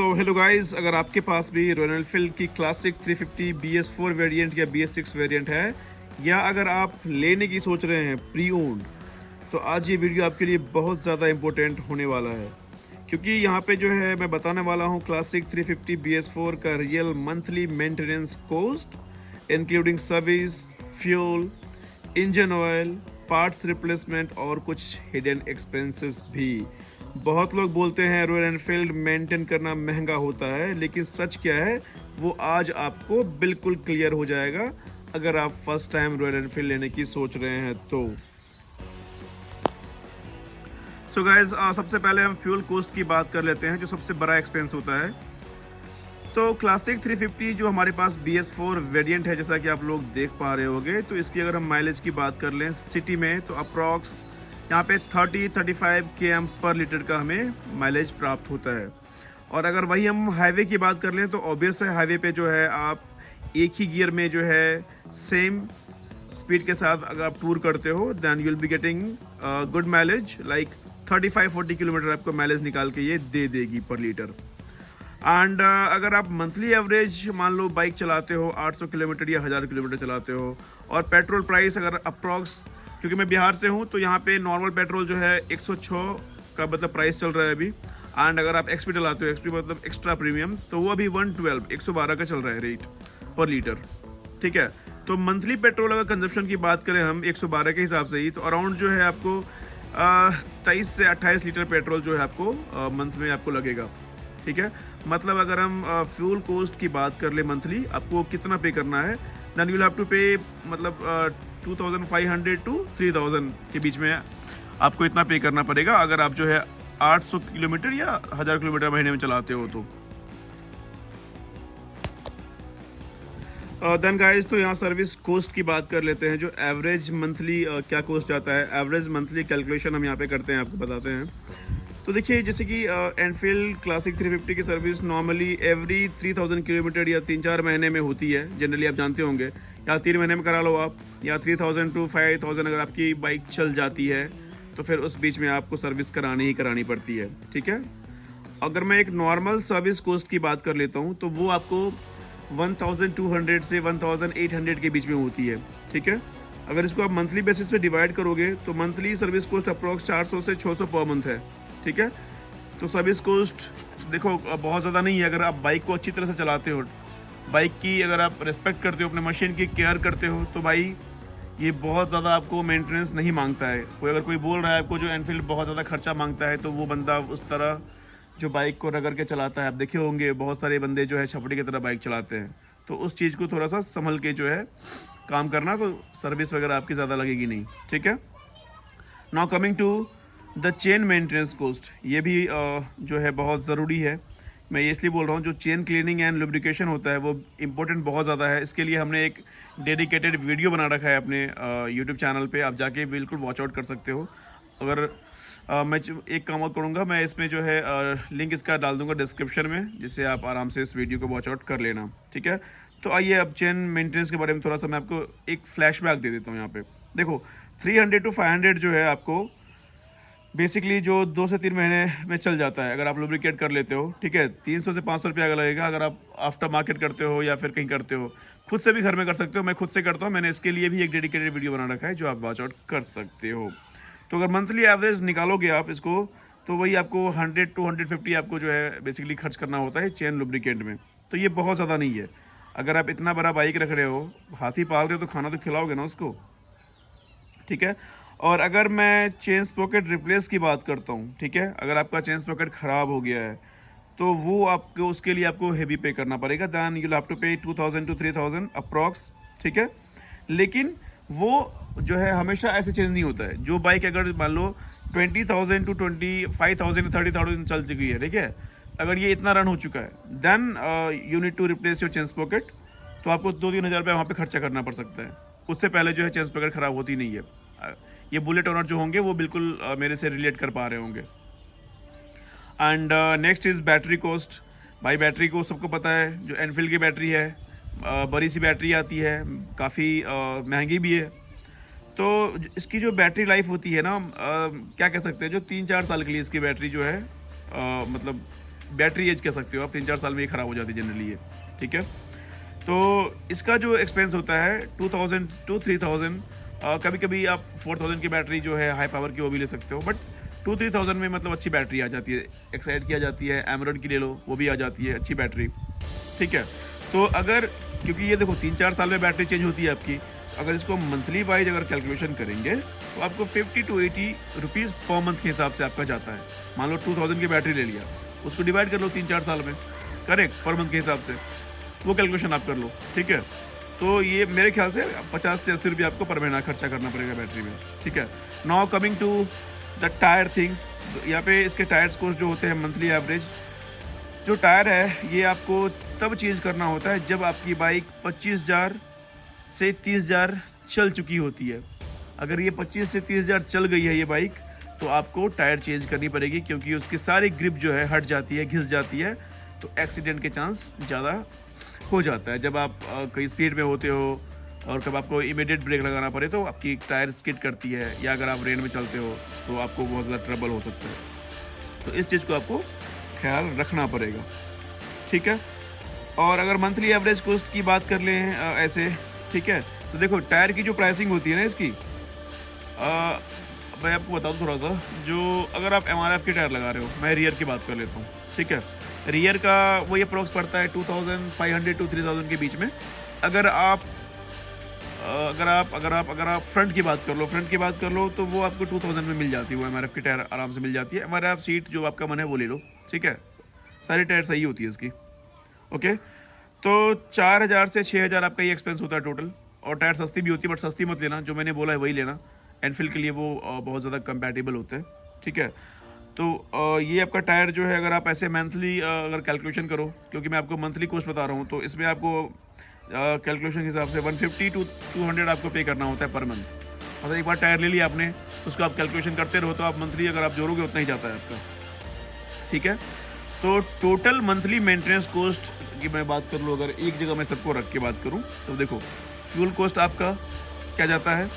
So hello guys, अगर आपके पास भी रॉयल एनफील्ड की क्लासिक 350 BS4 वेरिएंट या BS6 वेरिएंट है, या अगर आप लेने की सोच रहे हैं प्री ओन्ड, तो आज ये वीडियो आपके लिए बहुत ज़्यादा इम्पोर्टेंट होने वाला है। क्योंकि यहाँ पे जो है मैं बताने वाला हूँ क्लासिक 350 BS4 का real monthly maintenance cost, including service, fuel, engine oil, parts replacement और कुछ हिडन एक्सपेंसेस भी। बहुत लोग बोलते हैं रॉयल एनफील्ड मेंटेन करना महंगा होता है, लेकिन सच क्या है वो आज आपको बिल्कुल क्लियर हो जाएगा अगर आप फर्स्ट टाइम रॉयल एनफील्ड लेने की सोच रहे हैं तो। सो गाइज, सबसे पहले हम फ्यूल कॉस्ट की बात कर लेते हैं, जो सबसे बड़ा एक्सपेंस होता है। तो क्लासिक 350 जो हमारे पास BS4 वेरिएंट है, जैसा कि आप लोग देख पा रहे होंगे, तो इसकी अगर हम माइलेज की बात कर लें सिटी में, तो अप्रॉक्स यहाँ पे 30-35 km पर लीटर का हमें माइलेज प्राप्त होता है। और अगर वही हम हाईवे की बात कर लें तो ऑब्वियस है, हाईवे पे जो है आप एक ही गियर में जो है सेम स्पीड के साथ अगर आप टूर करते हो, then you will be getting good mileage, like 35-40 kilometre आपको माइलेज निकाल के ये दे देगी पर लीटर। एंड अगर आप मंथली एवरेज मान लो बाइक चलाते हो 800 किलोमीटर या 1000 किलोमीटर चलाते हो, और पेट्रोल प्राइस अगर अप्रॉक्स, क्योंकि मैं बिहार से हूँ तो यहाँ पे नॉर्मल पेट्रोल जो है 106 का मतलब प्राइस चल रहा है अभी। एंड अगर आप एक्सपी डलाते हो, एक्सपी मतलब एक्स्ट्रा प्रीमियम, तो वो अभी 112 का चल रहा है रेट पर लीटर। ठीक है, तो मंथली पेट्रोल अगर कंजप्शन की बात करें हम 112 के हिसाब से ही, तो अराउंड जो है आपको 23 से 28 लीटर पेट्रोल जो है आपको मंथ में आपको लगेगा। ठीक है, मतलब अगर हम फ्यूल कॉस्ट की बात कर ले मंथली आपको कितना पे करना है, then you will have to pay मतलब 2500 टू 3000 के बीच में आपको इतना पे करना पड़ेगा अगर आप जो है 800 किलोमीटर या 1000 किलोमीटर महीने में चलाते हो तो। देन गाइस, तो यहाँ सर्विस कॉस्ट की बात कर लेते हैं, जो एवरेज मंथली क्या कॉस्ट जाता है। एवरेज मंथली कैलकुलेशन हम यहाँ पे करते हैं, आपको बताते हैं। तो देखिए, जैसे कि एनफील्ड क्लासिक 350 की सर्विस नॉर्मली एवरी 3000 किलोमीटर या 3-4 महीने में होती है जनरली, आप जानते होंगे, या 3 महीने में करा लो आप, या 3000 टू 5000 अगर आपकी बाइक चल जाती है तो फिर उस बीच में आपको सर्विस करानी ही करानी पड़ती है। ठीक है, अगर मैं एक नॉर्मल सर्विस कॉस्ट की बात कर लेता हूँ तो वो आपको 1200 से 1800 के बीच में होती है। ठीक है, अगर इसको आप मंथली बेसिस पे डिवाइड करोगे तो मंथली सर्विस कॉस्ट अप्रॉक्स 400 से 600 पर मंथ है। ठीक है, तो सर्विस कॉस्ट देखो बहुत ज़्यादा नहीं है अगर आप बाइक को अच्छी तरह से चलाते हो, बाइक की अगर आप रिस्पेक्ट करते हो, अपने मशीन की केयर करते हो, तो भाई ये बहुत ज़्यादा आपको मेंटेनेंस नहीं मांगता है। अगर कोई बोल रहा है आपको जो एनफील्ड बहुत ज़्यादा खर्चा मांगता है, तो वो बंदा उस तरह जो बाइक को रगड़ के चलाता है। आप देखे होंगे बहुत सारे बंदे जो है छपड़ी की तरह बाइक चलाते हैं, तो उस चीज़ को थोड़ा सा संभल के जो है काम करना, तो सर्विस वगैरह आपकी ज़्यादा लगेगी नहीं। ठीक है, now coming to the chain maintenance cost, ये भी जो है बहुत ज़रूरी है। मैं ये इसलिए बोल रहा हूँ, जो चेन क्लीनिंग एंड लुब्रिकेशन होता है वो इम्पोर्टेंट बहुत ज़्यादा है। इसके लिए हमने एक डेडिकेटेड वीडियो बना रखा है अपने यूट्यूब चैनल पे, आप जाके बिल्कुल वॉच आउट कर सकते हो। अगर मैं एक काम और करूँगा, मैं इसमें जो है लिंक इसका डाल दूँगा डिस्क्रिप्शन में, जिससे आप आराम से इस वीडियो को वॉच आउट कर लेना। ठीक है, तो आइए अब चेन मेंटेनेंस के बारे में थोड़ा सा मैं आपको एक फ्लैशबैक दे देता हूँ। यहाँ पे देखो 300 टू 500 जो है आपको बेसिकली जो 2 से 3 महीने में चल जाता है अगर आप लुब्रिकेट कर लेते हो। ठीक है, 300 से 500 रुपया लगेगा अगर आप आफ्टर मार्केट करते हो या फिर कहीं करते हो। खुद से भी घर में कर सकते हो, मैं खुद से करता हूँ, मैंने इसके लिए भी एक डेडिकेटेड वीडियो बना रखा है जो आप वॉच आउट कर सकते हो। तो अगर मंथली एवरेज निकालोगे आप इसको, तो वही आपको 100 टू 150 आपको जो है बेसिकली खर्च करना होता है चेन लुब्रिकेंट में। तो ये बहुत ज़्यादा नहीं है। अगर आप इतना बड़ा बाइक रख रहे हो, हाथी पाल रहे हो, तो खाना तो खिलाओगे ना उसको। ठीक है, और अगर मैं चेन स्प्रॉकेट रिप्लेस की बात करता हूँ, ठीक है, अगर आपका चेन स्प्रॉकेट ख़राब हो गया है तो वो आपको उसके लिए आपको हेवी पे करना पड़ेगा, दैन यू हैव टू पे 2000 टू 3000 अप्रॉक्स। ठीक है, लेकिन वो जो है हमेशा ऐसे चेंज नहीं होता है। जो बाइक अगर मान लो 20,000 टू 25,000 30,000 चल चुकी है, ठीक है, अगर ये इतना रन हो चुका है, then you need to replace your chain sprocket, तो आपको 2-3 हज़ार रुपये वहाँ पे खर्चा करना पड़ सकता है। उससे पहले जो है चेन स्प्रॉकेट ख़राब होती नहीं है। ये बुलेट ओनर जो होंगे वो बिल्कुल मेरे से रिलेट कर पा रहे होंगे। And next is battery cost. भाई बैटरी को सबको पता है, जो एनफील्ड की बैटरी है बड़ी सी बैटरी आती है, काफ़ी महंगी भी है। तो इसकी जो बैटरी लाइफ होती है ना, क्या कह सकते हैं, जो 3-4 साल के लिए इसकी बैटरी जो है मतलब बैटरी एज कह सकते हो आप, 3-4 साल में ये ख़राब हो जाती है जनरली ये, ठीक है। तो इसका जो एक्सपेंस होता है 2000 टू 3000, कभी कभी आप 4000 की बैटरी जो है हाई पावर की वो भी ले सकते हो, बट 2-3 में मतलब अच्छी बैटरी आ जाती है। एक्साइड की आ जाती है, एमरॉन की ले लो वो भी आ जाती है अच्छी बैटरी, ठीक है। तो अगर, क्योंकि ये देखो 3-4 साल में बैटरी चेंज होती है आपकी, अगर इसको मंथली वाइज अगर कैलकुलेशन करेंगे तो आपको 50 to 80 रुपीज़ पर मंथ के हिसाब से आपका जाता है। मान लो 2000 की बैटरी ले लिया, उसको डिवाइड कर लो 3-4 साल में, करेक्ट, पर मंथ के हिसाब से वो कैलकुलेशन आप कर लो, ठीक है। तो ये मेरे ख्याल से 50 से 80 रुपये आपको पर महीना खर्चा करना पड़ेगा बैटरी में, ठीक है। Now coming to the tyre things, यहाँ पे इसके टायर्स कोस्ट जो होते हैं मंथली एवरेज, जो टायर है ये आपको तब चेंज करना होता है जब आपकी बाइक 25,000 से 30,000 चल चुकी होती है। अगर ये 25 से 30,000 चल गई है ये बाइक, तो आपको टायर चेंज करनी पड़ेगी, क्योंकि उसकी सारी ग्रिप जो है हट जाती है, घिस जाती है, तो एक्सीडेंट के चांस ज़्यादा हो जाता है। जब आप कहीं स्पीड में होते हो और कब आपको इमीडिएट ब्रेक लगाना पड़े तो आपकी टायर स्किड करती है, या अगर आप रेन में चलते हो तो आपको बहुत ज़्यादा ट्रबल हो सकता है। तो इस चीज़ को आपको ख्याल रखना पड़ेगा, ठीक है। और अगर मंथली एवरेज कॉस्ट की बात कर लें ऐसे, ठीक है, तो देखो टायर की जो प्राइसिंग होती है ना इसकी, मैं आपको बताऊँ थोड़ा सा, जो अगर आप MRF के टायर लगा रहे हो, मैं रियर की बात कर लेता हूँ, ठीक है। रियर का वो ये अप्रोक्स पड़ता है 2500 to 3000 के बीच में। अगर आप फ्रंट की बात कर लो तो वो आपको 2000 में मिल जाती है, वो MRF की टायर आराम से मिल जाती है। MRF सीट जो आपका मन है वो ले लो, ठीक है, सारी टायर सही होती है इसकी, ओके। तो 4000 से 6000 आपका ये एक्सपेंस होता है टोटल, और टायर सस्ती भी होती है, बट सस्ती मत लेना, जो मैंने बोला है वही लेना। एनफील्ड के लिए वो बहुत ज़्यादा कंपैटिबल होते हैं, ठीक है। तो ये आपका टायर जो है, अगर आप ऐसे मंथली अगर कैलकुलेशन करो, क्योंकि मैं आपको मंथली कॉस्ट बता रहा हूँ, तो इसमें आपको कैलकुलेशन के हिसाब से 150 to 200 आपको पे करना होता है पर मंथ। मतलब एक बार टायर ले लिया आपने, उसको आप कैलकुलेशन करते रहो, तो आप मंथली अगर आप जोड़ोगे उतना ही जाता है आपका, ठीक है। तो टोटल मंथली मेंटेनेंस कॉस्ट की मैं बात कर लूँ, अगर एक जगह मैं सबको रख के बात करूँ, तो देखो फ्यूल कॉस्ट आपका क्या जाता है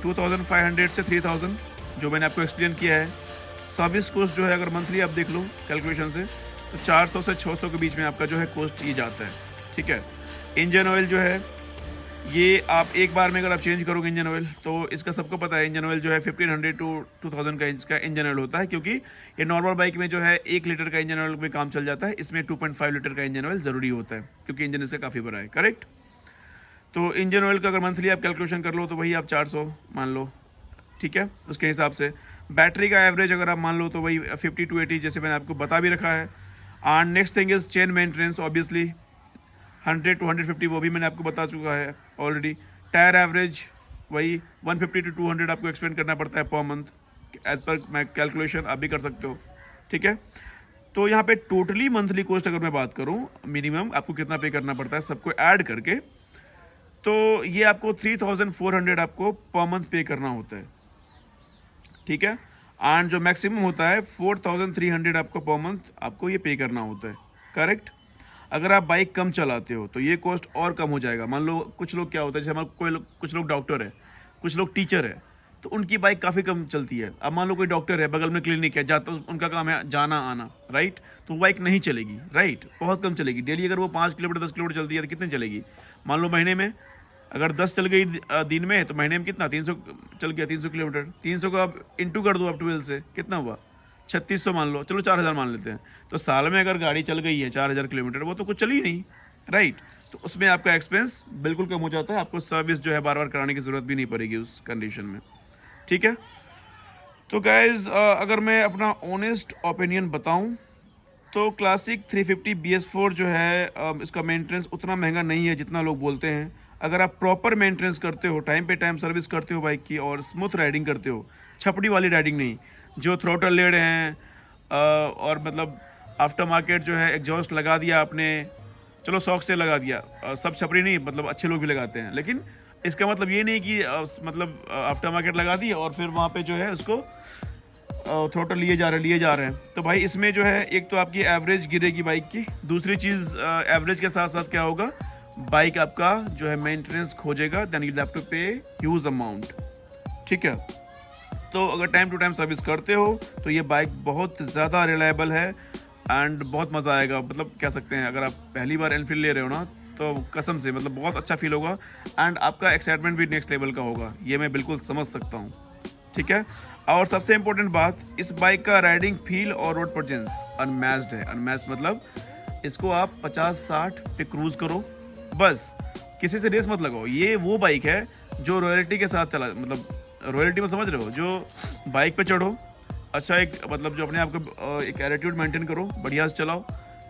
2500 से 3000, जो मैंने आपको एक्सप्लेन किया है। सर्विस कॉस्ट जो है अगर मंथली आप देख लो कैलकुलेशन से, तो 400 से 600 के बीच में आपका जो है कॉस्ट ये जाता है, ठीक है। इंजन ऑयल जो है ये आप एक बार में अगर आप चेंज करोगे इंजन ऑयल, तो इसका सबको पता है इंजन ऑयल जो है 1500 to 2000 का इसका इंजन ऑयल होता है, क्योंकि ये नॉर्मल बाइक में जो है 1 लीटर का इंजन ऑयल में काम चल जाता है, इसमें 2.5 लीटर का इंजन ऑयल ज़रूरी होता है, क्योंकि इंजन इससे काफ़ी बड़ा है, करेक्ट। तो इंजन ऑयल का अगर मंथली आप कैलकुलेशन कर लो तो वही आप 400 मान लो, ठीक है, उसके हिसाब से। बैटरी का एवरेज अगर आप मान लो तो वही 50 to 80, जैसे मैंने आपको बता भी रखा है। And next thing is chain maintenance, obviously 100 to 150 वो भी मैंने आपको बता चुका है ऑलरेडी। टायर एवरेज वही 150 to 200 आपको एक्सपेंड करना पड़ता है पर मंथ, एज पर मैं कैलकुलेशन आप भी कर सकते हो, ठीक है। तो यहाँ पे टोटली मंथली कॉस्ट अगर मैं बात करूँ, मिनिमम आपको कितना पे करना पड़ता है सबको ऐड करके, तो ये आपको 3400 आपको पर मंथ पे करना होता है, ठीक है। एंड जो मैक्सिमम होता है 4300 आपको पर मंथ आपको ये पे करना होता है, करेक्ट। अगर आप बाइक कम चलाते हो तो ये कॉस्ट और कम हो जाएगा। मान लो कुछ लोग क्या होता है, जैसे हमारे कुछ लोग डॉक्टर है, कुछ लोग टीचर है, तो उनकी बाइक काफ़ी कम चलती है। अब मान लो कोई डॉक्टर है, बगल में क्लिनिक है, जाता उनका काम है जाना आना, राइट, तो बाइक नहीं चलेगी, राइट, बहुत कम चलेगी। डेली अगर वो 5 किलोमीटर 10 किलोमीटर चलती है तो कितने चलेगी। मान लो महीने में अगर 10 चल गई दिन में, तो महीने में कितना 300 चल गया, 300 किलोमीटर, 300 को आप इंटू कर दो आप 12 से, कितना हुआ 3600 मान लो, चलो 4000 मान लेते हैं। तो साल में अगर गाड़ी चल गई है 4000 किलोमीटर, वो तो कुछ चली नहीं, राइट। तो उसमें आपका एक्सपेंस बिल्कुल कम हो जाता है, आपको सर्विस जो है बार बार कराने की ज़रूरत भी नहीं पड़ेगी उस कंडीशन में, ठीक है। तो गाइज अगर मैं अपना ऑनेस्ट ओपिनियन बताऊं तो क्लासिक 350 BS4 जो है इसका मेंटेनेंस उतना महंगा नहीं है जितना लोग बोलते हैं। अगर आप प्रॉपर मेंटेनेंस करते हो, टाइम पे टाइम सर्विस करते हो बाइक की, और स्मूथ राइडिंग करते हो, छपड़ी वाली राइडिंग नहीं, जो थ्रोटल ले रहे हैं और मतलब आफ्टर मार्केट जो है एग्जॉस्ट लगा दिया आपने, चलो शौक से लगा दिया, सब छपड़ी नहीं, मतलब अच्छे लोग भी लगाते हैं, लेकिन इसका मतलब ये नहीं कि मतलब आफ्टर मार्केट लगा दी और फिर वहाँ पे जो है उसको थ्रोटल लिए जा रहे हैं। तो भाई इसमें जो है एक तो आपकी एवरेज गिरेगी बाइक की, दूसरी चीज़ एवरेज के साथ साथ क्या होगा, बाइक आपका जो है मेंटेनेंस खोजेगा, then you have to pay huge amount, ठीक है। तो अगर टाइम टू टाइम सर्विस करते हो तो ये बाइक बहुत ज़्यादा रिलायबल है, एंड बहुत मज़ा आएगा। मतलब कह सकते हैं अगर आप पहली बार एनफील्ड ले रहे हो ना, तो कसम से मतलब बहुत अच्छा फील होगा एंड आपका एक्साइटमेंट भी नेक्स्ट लेवल का होगा, ये मैं बिल्कुल समझ सकता हूँ। ठीक है, और सबसे इम्पोर्टेंट बात, इस बाइक का राइडिंग फील और रोड प्रेजेंस अनमैच्ड है। अनमैच्ड मतलब इसको आप 50-60 पे क्रूज करो बस, किसी से रेस मत लगाओ। ये वो बाइक है जो रॉयल्टी के साथ चला, मतलब रॉयल्टी में समझ रहे हो, जो बाइक पे चढ़ो, अच्छा एक मतलब जो अपने आप को एक एटीट्यूड मेंटेन करो, बढ़िया से चलाओ,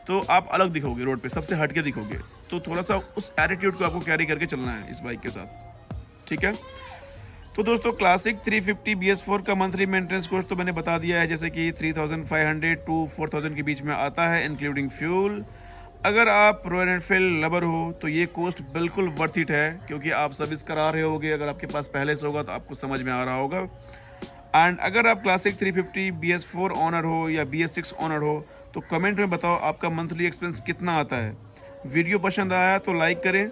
तो आप अलग दिखोगे रोड पे, सबसे हट के दिखोगे। तो थोड़ा सा उस एटीट्यूड को आपको कैरी करके चलना है इस बाइक के साथ। ठीक है, तो दोस्तों क्लासिक 350 BS4 का मंथली मेंटेनेंस कॉस्ट तो मैंने बता दिया है, जैसे कि 3500 टू 4000 के बीच में आता है इंक्लूडिंग फ्यूल। अगर आप रॉयल एनफील्ड लवर हो तो ये कॉस्ट बिल्कुल वर्थ इट है, क्योंकि आप सर्विस करा रहे होगे। अगर आपके पास पहले से होगा तो आपको समझ में आ रहा होगा। एंड अगर आप क्लासिक 350 BS4 ऑनर हो या BS6 ऑनर हो तो कमेंट में बताओ आपका मंथली एक्सपेंस कितना आता है। वीडियो पसंद आया तो लाइक करें,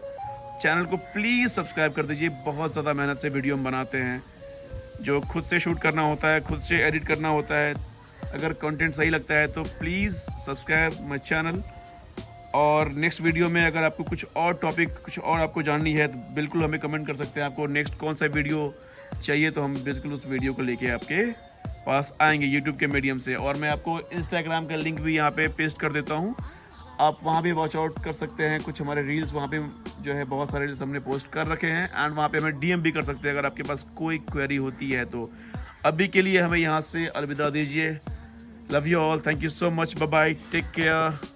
चैनल को प्लीज़ सब्सक्राइब कर दीजिए। बहुत ज़्यादा मेहनत से वीडियो हम बनाते हैं, जो खुद से शूट करना होता है, खुद से एडिट करना होता है। अगर कंटेंट सही लगता है तो प्लीज़ सब्सक्राइब माय चैनल। और नेक्स्ट वीडियो में अगर आपको कुछ और टॉपिक, कुछ और आपको जाननी है तो बिल्कुल हमें कमेंट कर सकते हैं। आपको नेक्स्ट कौन सा वीडियो चाहिए तो हम बिल्कुल उस वीडियो को लेके आपके पास आएंगे यूट्यूब के मीडियम से। और मैं आपको इंस्टाग्राम का लिंक भी यहाँ पे पेस्ट कर देता हूँ, आप वहाँ भी वॉच आउट कर सकते हैं। कुछ हमारे रील्स वहाँ पे जो है, बहुत सारे रील्स हमने पोस्ट कर रखे हैं एंड वहाँ पे हमें DM भी कर सकते हैं अगर आपके पास कोई क्वेरी होती है तो। अभी के लिए हमें यहाँ से अलविदा दीजिए। Love you all, thank you so much, bye bye, take care.